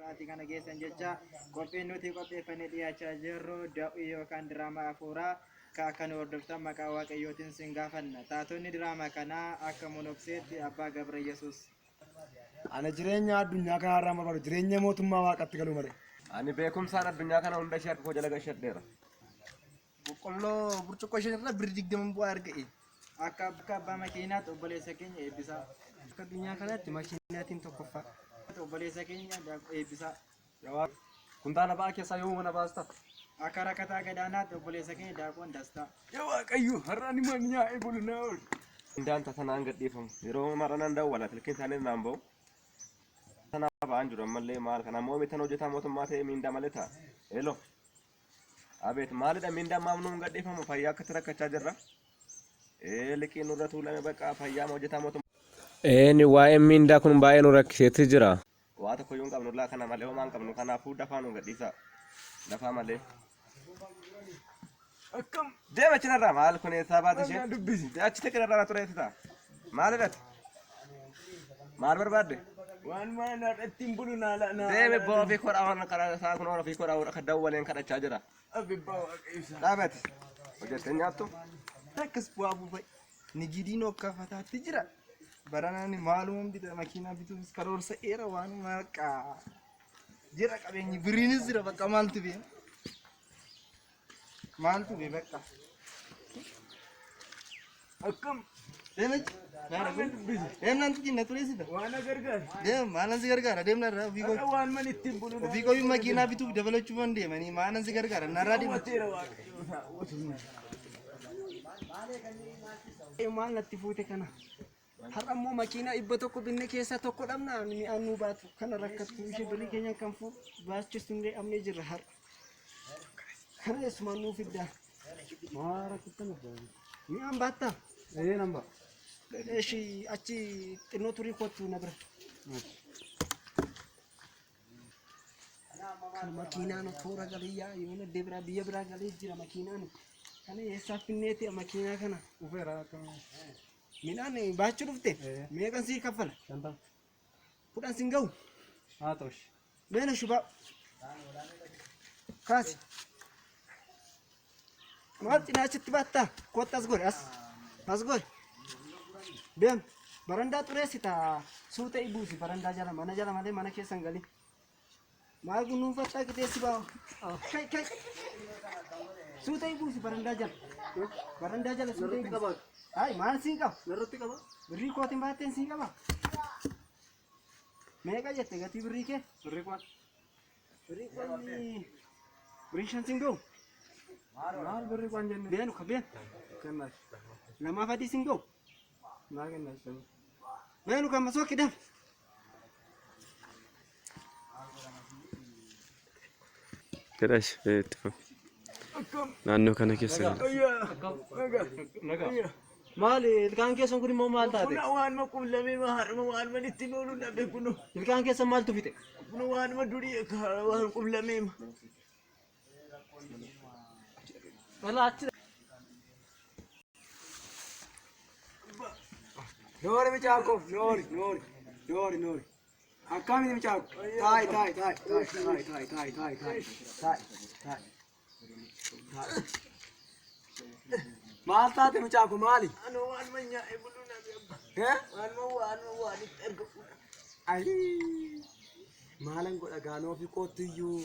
Maatii kana geessan jecha qophiin nuti qopheeffannee dhiyaachaa jirru da'uu yookaan diraamaa afuuraa kan hordoftan maqaa waaqayyootiin sin gaafanna. Taatonni diraamaa kanaa akka monokseetti Abbaa Gabra Yesuus. Ana jireenya addunyaa kana irraa barbaadu jireenya mootummaa waaqatti galuu malee. Ani beekumsaan addunyaa kana hunda ishee harka koo jala gashadheera. Boqqolloo burcuqqoo isheen irra birrii 20 bu'aa arga'e. Akka abbaa makiinaatti obboleessa keenya eebbisaa. Akka addunyaa kanaatti makiinaatiin tokkoffaa. Obboleessa keenya eebbisaa. Kuntaala ba'aa keessaa yoo mana baasta. Akka rakkataa gadaanaatti obboleessa keenya Daaqoon Dastaa. Yaa Waaqayyo har'aan immoo nyaa'ee bulu naa oolu. Hundaan tasanaan gadhiifamu yeroo maranaan daawwala tilkiin isaanii naan ba'u. Tanaa ba'aan jiru ammallee maal kana ammoo mitan hojjetaa mootummaa ta'ee miindaa malee ta'a. Eeloo. Abeet maalidha miindaan maamnuun gadhiifamu fayyaa akkatti rakkachaa jirra. Liqiin nurra tuulame bakka fayyaa hojjetaa mootummaa. Ni waa'ee miindaa kun baay'ee nu rakkiseetti jira. Waa tokko yoo hin qabnu laa kana malee homaa hin qabnu kanaafuu dafaa nu gadhiisa. Dafaa malee. Akkam deema cinarraa maal kun eessaa baate ishee dubbisi achi kanarraa ture eessita maal irratti maal barbaadde Waan mana ittiin bulu naa deeme boo ofii kodhaa waan karaa isaa kun ofii kodhaa akka dawwaleen kadhachaa jira. abbaa waaqessa. Dhaabati hojjettee nyaattu. Akkas bu'aa buufai. Ni gidiin okkafataatti jira. Baranaan maaluma bita makiinaa bituufis karoorsa dheeraa waan maqaa jira qabeenyi biriinis jira bakka maaltu bee bakka akkam deemnaan tukinna tureessita waan gargaara deem maalan si gargaara deemna irraa waan man ittiin bulu ofii qobii makiinaa bituuf dabalachuu waan deemanii maalan si gargaara narraa deema maal natti fuute kana har'a immoo makiinaa 100 binne keessaa tokko dhabna mi'aan nu baatu kana rakkattu ishee birrii keenya kan fu baachisu illee amnee jirra har'a kana eessumaan nuu fiddaa maa rakkattan mi'aan baattaa namba eeshi achi xinnoo turii kottu na bira kan makiinaan toora galiyyaa yoo na deebiraa biyya biraa galee jira makiinaan kana eessaa finneeti makiinaa kana ufeera midhaan baachuu dhufte meeqan sii kaffala 10 sin ga'u haa ta'ush meena shubaa kaasi maal cinaachitti baattaa kottas godhe as godhe deem barandaa xureessita suuta ibuusi barandaa jala mana jala malee mana keessan galii maal gunuunfadhaa qixeessi baa'u kai suuta ibuusi barandaa jala suuta ibuusi ay maal siin qaba narratti qaba birrii kootiin baatteen siin qaba meeqa jette gatii birrii kee birrii shan siin ga'u maal birrii koon jenne beenu ka been kennaas lamaaf adii siin ga'u maa kennaas beenu kan masoo kidam Kirash itti naannoo kana keessa maal ilkaan keessan kun immoo maal taate waan ma qullame ma harma waan ma itti noolu dhabe kuno ilkaan keessan maaltu fixe kuno waan ma durii waan qullame ma alaachi noori michaako noori akkami michaako taai maal taate michaako maali ano waan ma nyaa'e bulu dhabe abba waan itti erga ai maalan godha gaanoo fi kootiyyuu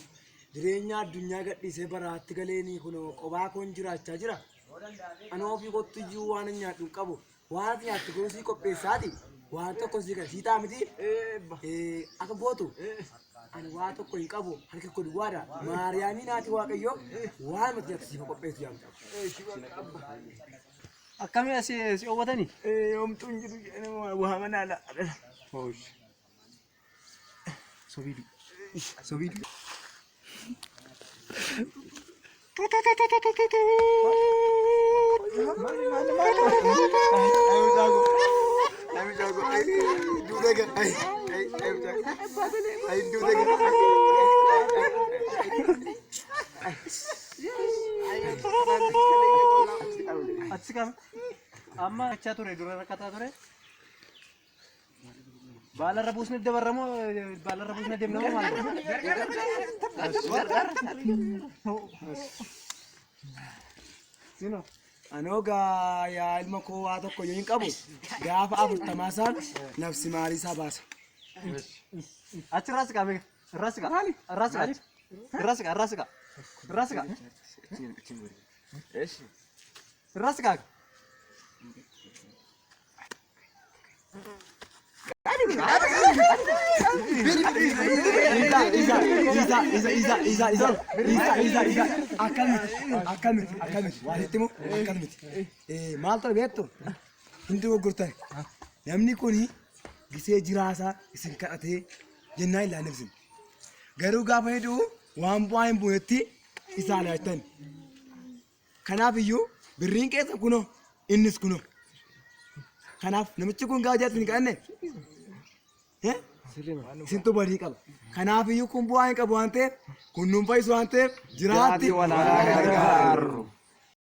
jireenya addunyaa gadhiisee baraatti galeeni kun qobaa koon jiraachaa jira anoo fi kootiyyuu waan nyaadhu qabu waan nyaattu kun sii qopheessaati waan tokko sii kan sii taamiti akka gootu ani waa tokko hin qabu harka koo duwwaadha maariyaamii naati waaqayyo waan mati nyaatu siifa qopheessu yaamta akkamii asii oowwatanii yoomtuun jiru waa manaa laadha sobiiduu amma achaa ture dura rakkataa ture Baala rabuusni dabarramoo baala rabuusni deemnamoo maal? Sino anoo yaa ilma koo waa tokko yoo hin qabu gaafa 40 isaan nafsi maalii isaa baasa. Achi rasika mee rasika rasika rasika rasika rasika rasika maal ta'e beektu hundi gurgurtan namni kuni gisee jiraasaa isin kadhatee jennaa illaan ibsin garuu gaafa heduu waan bu'aa hin bu'etti isaan yaattan kanaaf iyyuu birriin keessa kunoo innis kunoo kanaaf namichi kun gaafa jaatti hin kadhanne isintu badii qaba kanaaf iyyuu kun bu'aa hin qabu waan ta'eef kun nuun fayyisu waan ta'eef jiraatti walaa gargaaru.